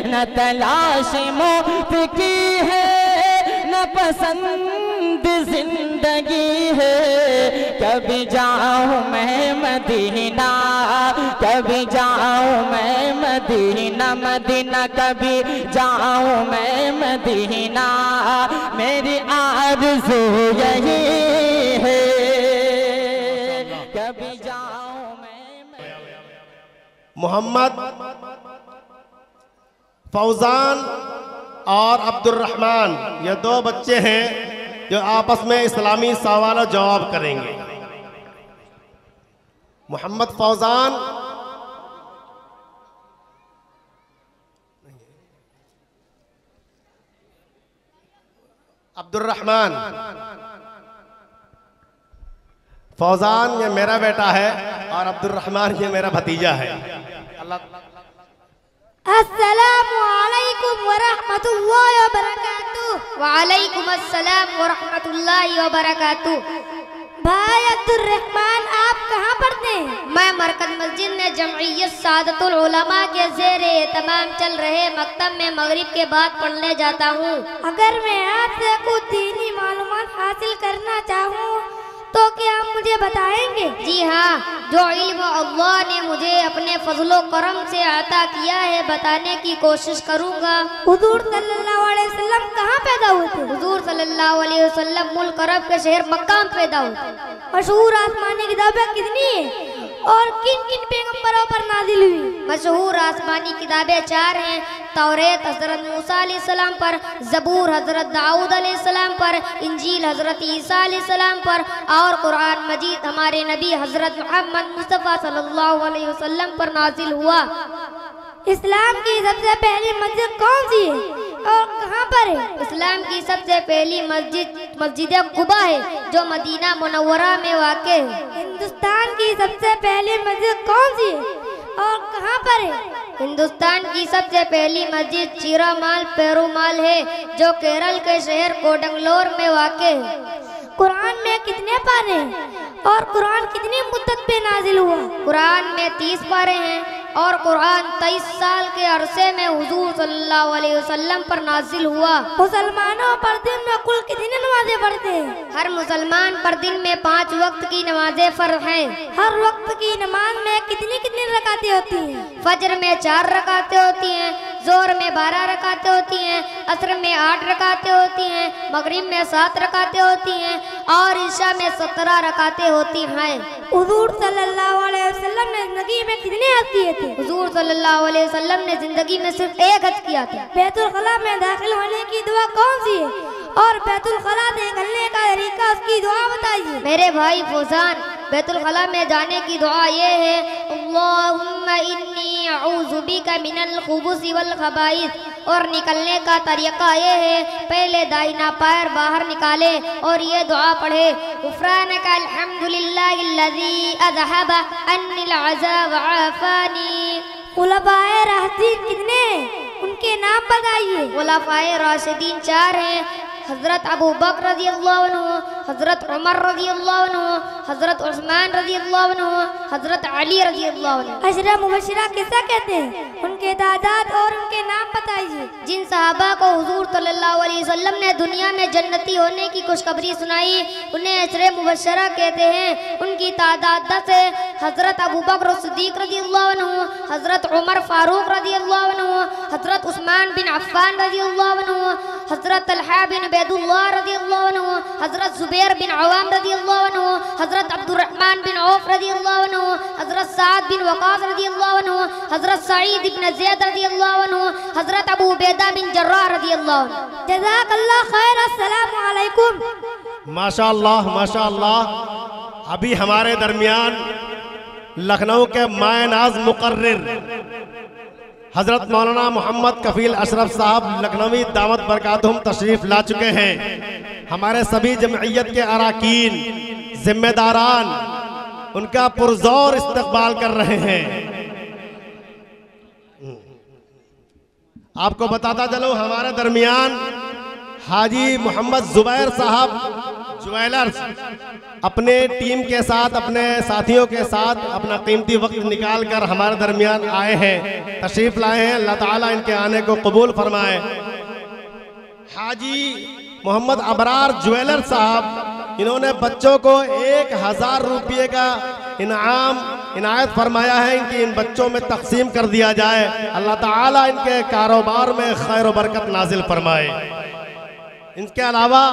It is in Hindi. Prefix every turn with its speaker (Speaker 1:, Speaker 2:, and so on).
Speaker 1: न तलाश मौत की है न पसंद जिंदगी है। कभी जाऊं मैं मदीना, कभी जाऊं मैं मदीना, मदीना कभी जाऊं मैं मदीना, मेरी आरज़ू यही है, कभी जाऊं मैं।
Speaker 2: मोहम्मद फौजान और अब्दुर्रहमान ये दो बच्चे हैं जो आपस में इस्लामी सवाल और जवाब करेंगे। मोहम्मद फौजान अब्दुर्रहमान। फौजान ये मेरा बेटा है और अब्दुर्रहमान ये मेरा भतीजा है।
Speaker 3: अस्सलामु अलैकुम व रहमतुल्लाहि व बरकातुहू। वालेकुम अस्सलाम व रहमतुल्लाहि व बरकातुहू। भाई अब्दुर्रहमान आप कहाँ पढ़ते हैं? मैं मरकज मस्जिद में जमइयत सादतुल उलमा के ज़ेरे तमाम चल रहे मकतब में मगरिब के बाद पढ़ने जाता हूँ। अगर मैं आपसे कुछ दीनी मालूमात हासिल करना चाहूँ तो क्या आप मुझे बताएंगे? जी हाँ, जो इल्म अल्लाह ने मुझे अपने फजलो करम से अता किया है बताने की कोशिश करूँगा। हुजूर सल्लल्लाहु अलैहि वसल्लम कहाँ पैदा हुए थे? हुजूर सल्लल्लाहु अलैहि वसल्लम मुल्क अरब के शहर मक्का में पैदा हुए। मशहूर आसमानी किताबें कितनी है और किन किन पैगंबरों पर नाजिल हुई? मशहूर आसमानी किताबें 4 हैं। तौरेत हजरत मूसा अलैहिस्सलाम पर, ज़बूर हजरत दाऊद अलैहिस्सलाम पर, इंजील हजरत ईसा अलैहिस्सलाम पर और कुरान मजीद हमारे नबी हजरत मोहम्मद मुस्तफ़ा सल्लल्लाहु अलैहि वसल्लम पर नाजिल हुआ। इस्लाम की सबसे पहली मस्जिद कौन सी है और कहाँ पर है? इस्लाम की सबसे पहली मस्जिद मस्जिद कुबा है जो मदीना मुनव्वरा में वाक़ है। हिंदुस्तान की सबसे पहली मस्जिद कौन सी है और कहाँ पर है? हिंदुस्तान की सबसे पहली मस्जिद चिरामाल पेरुमाल है जो केरल के शहर कोडंगलोर में वाक़ है। कुरान में कितने पारे हैं और कुरान कितनी मुद्दत पे नाजिल हुआ? कुरान में 30 पारे हैं और कुरान 23 साल के अरसे में हुजूर सल्लल्लाहु अलैहि वसल्लम पर नाजिल हुआ। मुसलमानों पर दिन में कुल कितनी नमाजें पढ़ते हैं? हर मुसलमान पर दिन में 5 वक्त की नमाजें फर्ज हैं। हर वक्त की नमाज में कितनी कितनी रकातें होती हैं? फजर में 4 रकातें होती हैं, जोहर में 12 रकातें होती हैं, असर में 8 रकातें होती हैं, मगरिब में 7 रकातें होती हैं और ईशा में 17 रकातें होती हैं। हुजूर सल्लल्लाहु अलैहि वसल्लम ने जिंदगी में कितने हज किए थे? हुजूर सल्लल्लाहु अलैहि वसल्लम ने जिंदगी में सिर्फ 1 हज किया था। बैतुल खला में दाखिल होने की दुआ कौन सी है और बैतुल खला से निकलने का तरीका उसकी दुआ बताइए। मेरे भाई फौजान, बैतुल खला में जाने की दुआ ये है, अल्लाहुम्मा इन्नी अऊज़ु बिका मिनल खुबुसी वल खबाइस। और निकलने का तरीका ये है, पहले दाहिना पैर बाहर निकाले और ये दुआ पढ़े, गुफ़रानका अल्हम्दुलिल्लाहिल्लज़ी अज़हबा अन्निल अज़ा व आफ़ानी। खुलफ़ाए राशिदीन कितने हैं? उनके नाम बताइए। खुलफ़ाए राशिदीन 4 हैं। हज़रत अबू बकर रज़ियल्लाहु अन्हु, हज़रत उमर रज़ियल्लाहु अन्हु, हज़रत उस्मान रज़ियल्लाहु अन्हु, हज़रत अली रज़ियल्लाहु अन्हु। अशरा मुबश्शिरा किसे कहते हैं? उनके तादाद और उनके नाम बताइए। जिन सहाबा को हुजूर सल्लल्लाहु अलैहि वसल्लम ने दुनिया में जन्नती होने की खुशखबरी सुनाई उन्हें अशरे मुबश्शिरा कहते हैं। उनकी तादाद 10 है। हज़रत अबू बकर सिद्दीक़ रज़ियल्लाहु अन्हु, हज़रत उमर फारूक रज़ियल्लाहु अन्हु, हज़रत उस्मान बिन अफ़्फ़ान रज़ियल्लाहु अन्हु, हज़रत तलहा बिन उबैदुल्लाह रज़ियल्लाहु अन्हु, हज़रत ज़ुबैर बिन अवाम रज़ियल्लाहु अन्हु, हज़रत अब्दुर्रहमान बिन औफ रज़ियल्लाहु अन्हु, हज़रत साद बिन वक़ास रज़ियल्लाहु अन्हु, हज़रत सईद इब्न ज़ैद रज़ियल्लाहु अन्हु, हज़रत अबू उबैदा बिन जर्राह रज़ियल्लाहु अन्हु। जज़ाकल्लाह खैर। अस्सलामु अलैकुम।
Speaker 2: माशाअल्लाह माशाअल्लाह। अभी हमारे दरमियान लखनऊ के मायनाज मुकर्रिर हजरत मौलाना मोहम्मद कफील अशरफ साहब लखनवी दावत बरकातुहुम तशरीफ ला चुके हैं। हमारे सभी जमइयत के अराकीन जिम्मेदारान उनका पुरजोर इस्तकबाल कर रहे हैं। आपको बताता चलो हमारे दरमियान हाजी मोहम्मद जुबैर साहब ज्वेलर्स अपने टीम के साथ, अपने साथियों के साथ अपना कीमती वक्त निकाल कर हमारे दरमियान आए हैं, तशरीफ लाए हैं। अल्लाह ताला इनके आने को कबूल फरमाए। हाजी मोहम्मद अबरार ज्वेलर साहब, इन्होंने बच्चों को 1000 रुपये का इनाम इनायत फरमाया है, इनकी इन बच्चों में तकसीम कर दिया जाए। अल्लाह ताला इनके कारोबार में खैर व बरकत नाजिल फरमाए। इनके अलावा